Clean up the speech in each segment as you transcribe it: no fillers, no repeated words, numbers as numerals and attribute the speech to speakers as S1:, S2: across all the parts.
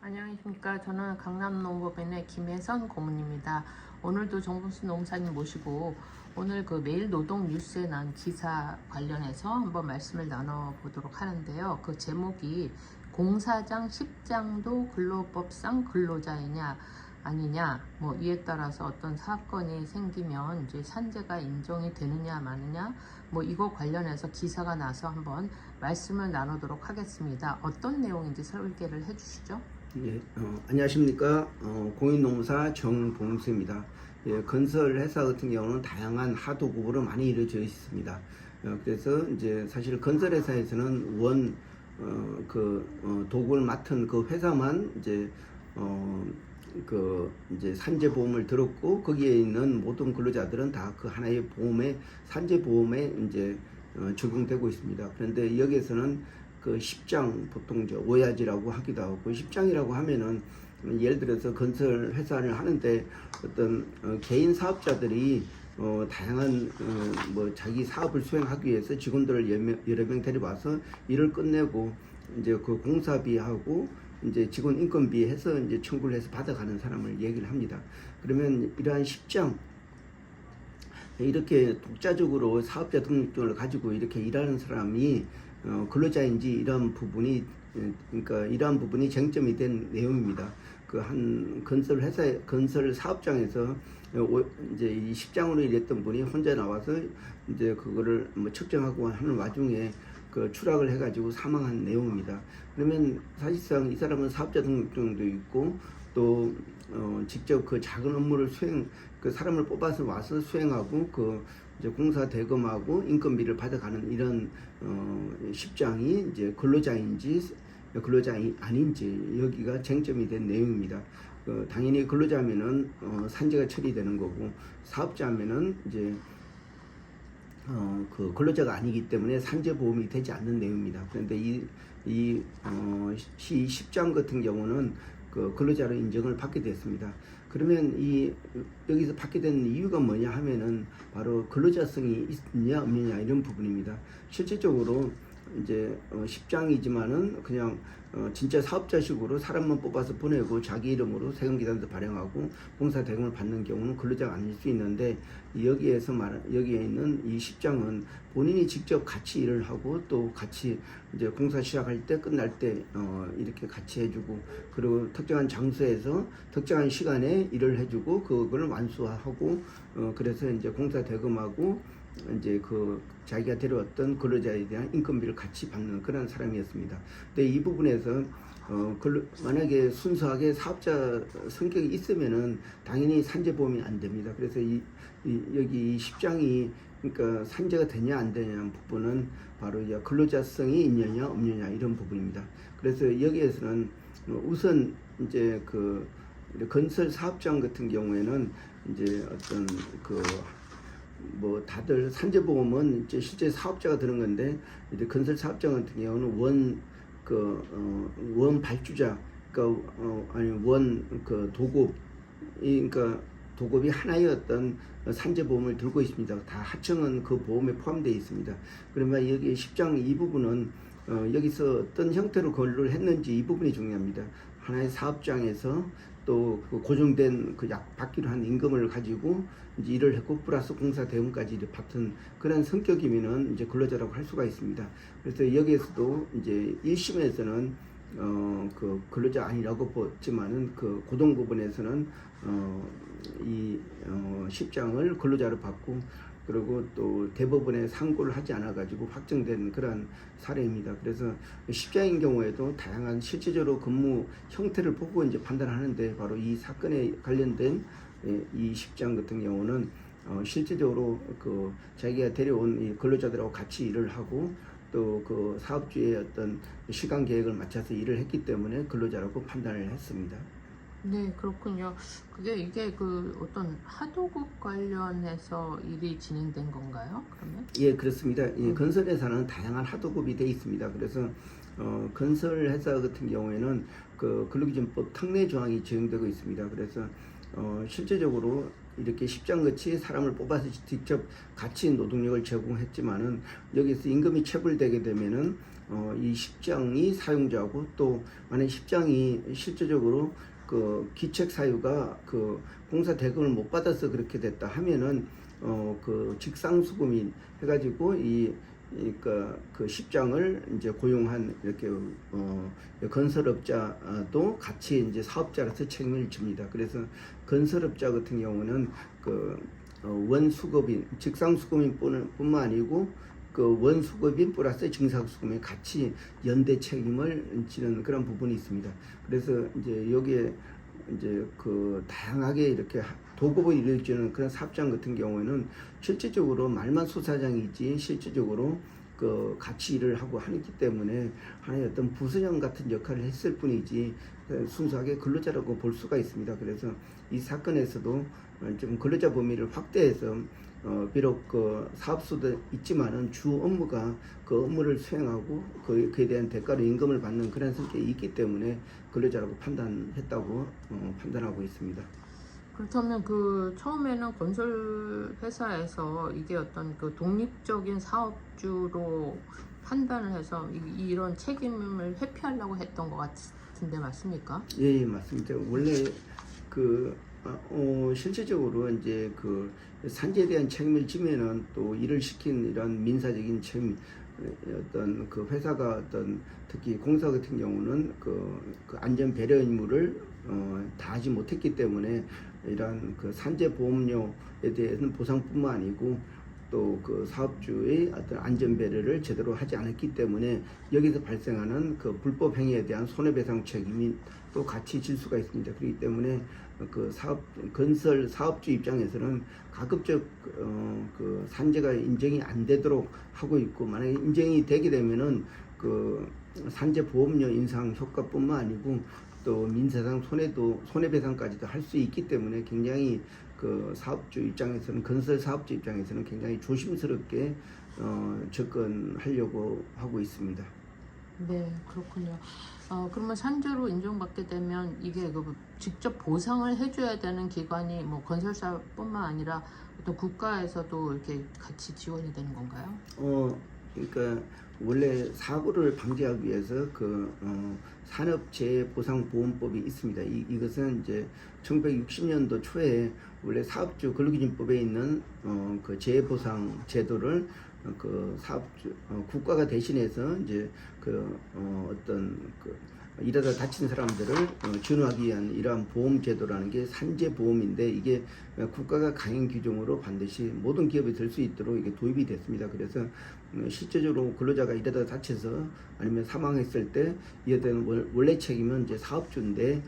S1: 안녕하십니까. 저는 강남농법인의 김혜선 고문입니다. 오늘도 정봉수 농사님 모시고 오늘 그 매일 노동 뉴스에 난 기사 관련해서 한번 말씀을 나눠보도록 하는데요. 그 제목이 공사장 10장도 근로법상 근로자이냐 아니냐, 뭐 이에 따라서 어떤 사건이 생기면 이제 산재가 인정이 되느냐 마느냐, 뭐 이거 관련해서 기사가 나서 한번 말씀을 나누도록 하겠습니다. 어떤 내용인지 설계를 해주시죠.
S2: 예, 안녕하십니까. 공인노무사 정봉수입니다. 예, 건설 회사 같은 경우는 다양한 하도급으로 많이 이루어져 있습니다. 그래서 이제 사실 건설 회사에서는 도급을 맡은 그 회사만 이제 산재 보험을 들었고, 거기에 있는 모든 근로자들은 다 그 하나의 보험에, 산재 보험에 이제 적용되고 있습니다. 그런데 여기에서는 그 10장, 보통 오야지라고 하기도 하고, 10장이라고 하면은 예를 들어서 건설 회사를 하는데 어떤 개인 사업자들이 다양한 자기 사업을 수행하기 위해서 직원들을 여러 명 데려와서 일을 끝내고 이제 그 공사비하고 이제 직원 인건비 해서 이제 청구를 해서 받아가는 사람을 얘기를 합니다. 그러면 이러한 10장, 이렇게 독자적으로 사업자 등록증을 가지고 이렇게 일하는 사람이 근로자인지 이러한 부분이, 그러니까 이러한 부분이 쟁점이 된 내용입니다. 그 한 건설 회사, 건설 사업장에서 이제 이 10장으로 일했던 분이 혼자 나와서 이제 그거를 측정하고 하는 와중에 그 추락을 해가지고 사망한 내용입니다. 그러면 사실상 이 사람은 사업자 등록증도 있고 또 직접 그 작은 업무를 그 사람을 뽑아서 와서 수행하고 그 이제 공사 대금하고 인건비를 받아가는 이런 10장이 이제 근로자인지 근로자 아닌지 여기가 쟁점이 된 내용입니다. 당연히 근로자면은 산재가 처리되는 거고, 사업자면은 이제 그 근로자가 아니기 때문에 산재 보험이 되지 않는 내용입니다. 그런데 이 10장 같은 경우는 그 근로자로 인정을 받게 됐습니다. 그러면 여기서 받게 된 이유가 뭐냐 하면은 바로 근로자성이 있냐 없느냐 이런 부분입니다. 실질적으로 이제 10장이지만은 그냥 진짜 사업자식으로 사람만 뽑아서 보내고 자기 이름으로 세금계산서 발행하고 공사 대금을 받는 경우는 근로자가 아닐 수 있는데, 여기에 있는 이 10장은 본인이 직접 같이 일을 하고 또 같이 이제 공사 시작할 때 끝날 때 이렇게 같이 해주고, 그리고 특정한 장소에서 특정한 시간에 일을 해주고 그걸 완수하고, 그래서 이제 공사 대금하고 이제 그 자기가 데려왔던 근로자에 대한 인건비를 같이 받는 그런 사람이었습니다. 근데 이 부분에서 만약에 순수하게 사업자 성격이 있으면은 당연히 산재보험이 안 됩니다. 그래서 여기 10장이 그러니까 산재가 되냐 안 되냐 부분은 바로 이제 근로자성이 있느냐 없느냐 이런 부분입니다. 그래서 여기에서는 우선 이제 그 건설 사업장 같은 경우에는 이제 어떤 다들 산재보험은 이제 실제 사업자가 드는 건데, 이제 건설 사업장 같은 경우는 원 발주자, 그러니까 도급이 하나의 어떤 산재보험을 들고 있습니다. 다 하청은 그 보험에 포함되어 있습니다. 그러면 여기 10장 이 부분은 여기서 어떤 형태로 근로를 했는지 이 부분이 중요합니다. 하나의 사업장에서 또 그 고정된 그 받기로 한 임금을 가지고 이제 일을 했고 플러스 공사 대금까지 받은 그런 성격이면은 이제 근로자라고 할 수가 있습니다. 그래서 여기에서도 이제 1심에서는 그 근로자 아니라고 봤지만은 그 고동 부분에서는 이 10장을 근로자로 받고, 그리고 또 대법원에 상고를 하지 않아 가지고 확정된 그런 사례입니다. 그래서 10장인 경우에도 다양한 실질적으로 근무 형태를 보고 이제 판단하는데, 바로 이 사건에 관련된 이 10장 같은 경우는 실질적으로 그 자기가 데려온 이 근로자들하고 같이 일을 하고 또 그 사업주의 어떤 시간 계획을 맞춰서 일을 했기 때문에 근로자라고 판단을 했습니다.
S1: 네, 그렇군요. 이게 그 어떤 하도급 관련해서 일이 진행된 건가요, 그러면?
S2: 예, 그렇습니다. 예, 건설회사는 다양한 하도급이 되어 있습니다. 그래서 건설회사 같은 경우에는 그 근로기준법 특례 조항이 적용되고 있습니다. 그래서 실제적으로 이렇게 10장같이 사람을 뽑아서 직접 같이 노동력을 제공했지만은 여기서 임금이 체불되게 되면은 이 십장이 사용자고 또 만약 십장이 실제적으로 그 기책 사유가 그 공사 대금을 못 받아서 그렇게 됐다 하면은 그 직상수금인 해가지고 그러니까 그 십장을 이제 고용한 이렇게 건설업자도 같이 이제 사업자로서 책임을 집니다. 그래서 건설업자 같은 경우는 그 원수급인, 직상수급인 뿐만 아니고 그 원수급인 플러스 증상수급인 같이 연대 책임을 지는 그런 부분이 있습니다. 그래서 이제 여기에 이제 그 다양하게 이렇게 도급을 이루어지는 그런 사업장 같은 경우에는 실질적으로 말만 수사장이지 실질적으로 그 같이 일을 하고 하기 때문에 하나의 어떤 부서장 같은 역할을 했을 뿐이지 순수하게 근로자라고 볼 수가 있습니다. 그래서 이 사건에서도 좀 근로자 범위를 확대해서 비록 그 사업소도 있지만은 주 업무가 그 업무를 수행하고 그에 대한 대가로 임금을 받는 그런 성격이 있기 때문에 근로자라고 판단했다고 판단하고 있습니다.
S1: 그렇다면 그 처음에는 건설 회사에서 이게 어떤 그 독립적인 사업주로 판단을 해서 이런 책임을 회피하려고 했던 것 같은데 맞습니까?
S2: 예, 맞습니다. 원래 그 실질적으로 이제 그 산재에 대한 책임을 지면은 또 일을 시킨 이런 민사적인 책임 어떤 그 회사가 어떤 특히 공사 같은 경우는 그 안전 배려 의무를 다하지 못했기 때문에 이러한 그 산재 보험료에 대해서는 보상뿐만 아니고 또 그 사업주의 어떤 안전 배려를 제대로 하지 않았기 때문에 여기서 발생하는 그 불법 행위에 대한 손해배상 책임이 또 같이 질 수가 있습니다. 그렇기 때문에 그 건설 사업주 입장에서는 가급적 그 산재가 인정이 안 되도록 하고 있고, 만약에 인정이 되게 되면은 그 산재 보험료 인상 효과뿐만 아니고 또 민사상 손해배상까지도 할 수 있기 때문에 굉장히 그 사업주 입장에서는 건설 사업주 입장에서는 굉장히 조심스럽게 접근하려고 하고 있습니다.
S1: 네, 그렇군요. 그러면 산재로 인정받게 되면 이게 그 직접 보상을 해줘야 되는 기관이 뭐 건설사뿐만 아니라 또 국가에서도 이렇게 같이 지원이 되는 건가요?
S2: 그러니까 원래 사고를 방지하기 위해서 그 산업재해보상보험법이 있습니다. 이것은 이제 1960년도 초에 원래 사업주 근로기준법에 있는 그 재해보상 제도를 그 사업주 국가가 대신해서 이제 그 어떤 그 일하다 다친 사람들을 지원하기 위한 이러한 보험 제도라는 게 산재보험인데, 이게 국가가 강행 규정으로 반드시 모든 기업이 될 수 있도록 이게 도입이 됐습니다. 그래서 실제적으로 근로자가 일하다 다쳐서 아니면 사망했을 때 이에 대한 원래 책임은 이제 사업주인데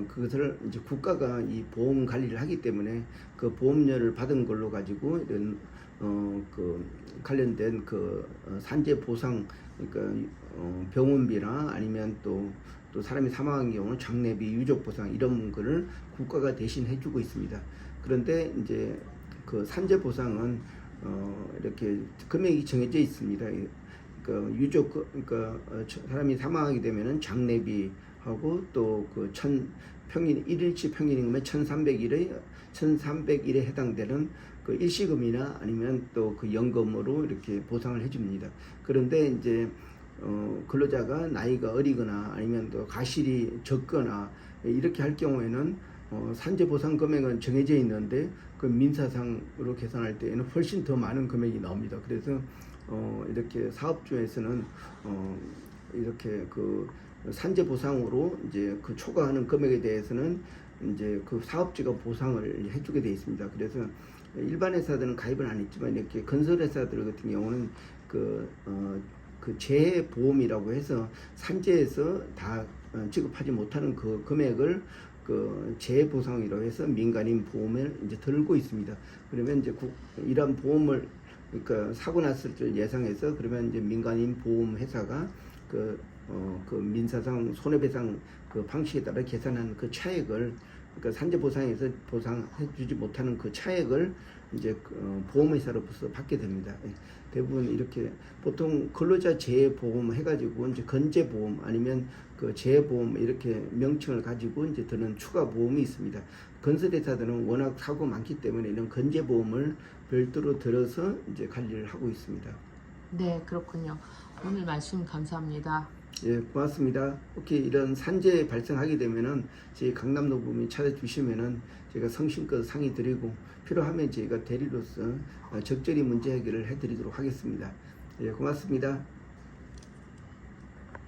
S2: 그것을 이제 국가가 이 보험 관리를 하기 때문에 그 보험료를 받은 걸로 가지고 이런 그 관련된 그 산재 보상, 그러니까 병원비나 아니면 또 사람이 사망한 경우는 장례비, 유족 보상 이런 거를 국가가 대신 해주고 있습니다. 그런데 이제 그 산재 보상은 이렇게 금액이 정해져 있습니다. 그러니까 유족, 그러니까 사람이 사망하게 되면은 장례비하고 또 그 평일 일일치 평일임금의 1,300일에 해당되는 그 일시금이나 아니면 또 그 연금으로 이렇게 보상을 해줍니다. 그런데 이제 근로자가 나이가 어리거나 아니면 또 가실이 적거나 이렇게 할 경우에는 산재 보상 금액은 정해져 있는데 그 민사상으로 계산할 때에는 훨씬 더 많은 금액이 나옵니다. 그래서 이렇게 사업주에서는 이렇게 그 산재 보상으로 이제 그 초과하는 금액에 대해서는 이제 그 사업주가 보상을 해주게 되어 있습니다. 그래서 일반 회사들은 가입을 안 했지만 이렇게 건설 회사들 같은 경우는 그 재해보험이라고 해서 산재에서 다 지급하지 못하는 그 금액을 그 재해보상이라고 해서 민간인 보험을 이제 들고 있습니다. 그러면 이제 이런 보험을 그러니까 사고 났을 줄 예상해서 그러면 이제 민간인 보험 회사가 그 민사상 손해배상 그 방식에 따라 계산한 그 차액을, 그러니까 산재 보상에서 보상해주지 못하는 그 차액을 이제 보험회사로부터 받게 됩니다. 대부분 이렇게 보통 근로자 재해보험 해가지고 이제 건재보험 아니면 그 재해보험 이렇게 명칭을 가지고 이제 드는 추가 보험이 있습니다. 건설회사들은 워낙 사고 많기 때문에 이런 건재보험을 별도로 들어서 이제 관리를 하고 있습니다.
S1: 네, 그렇군요. 오늘 말씀 감사합니다.
S2: 예, 고맙습니다. 혹시 이런 산재 발생하게 되면은 저희 강남노부이 찾아주시면은 제가 성심껏 상의 드리고 필요하면 저희가 대리로서 적절히 문제 해결을 해드리도록 하겠습니다. 예, 고맙습니다.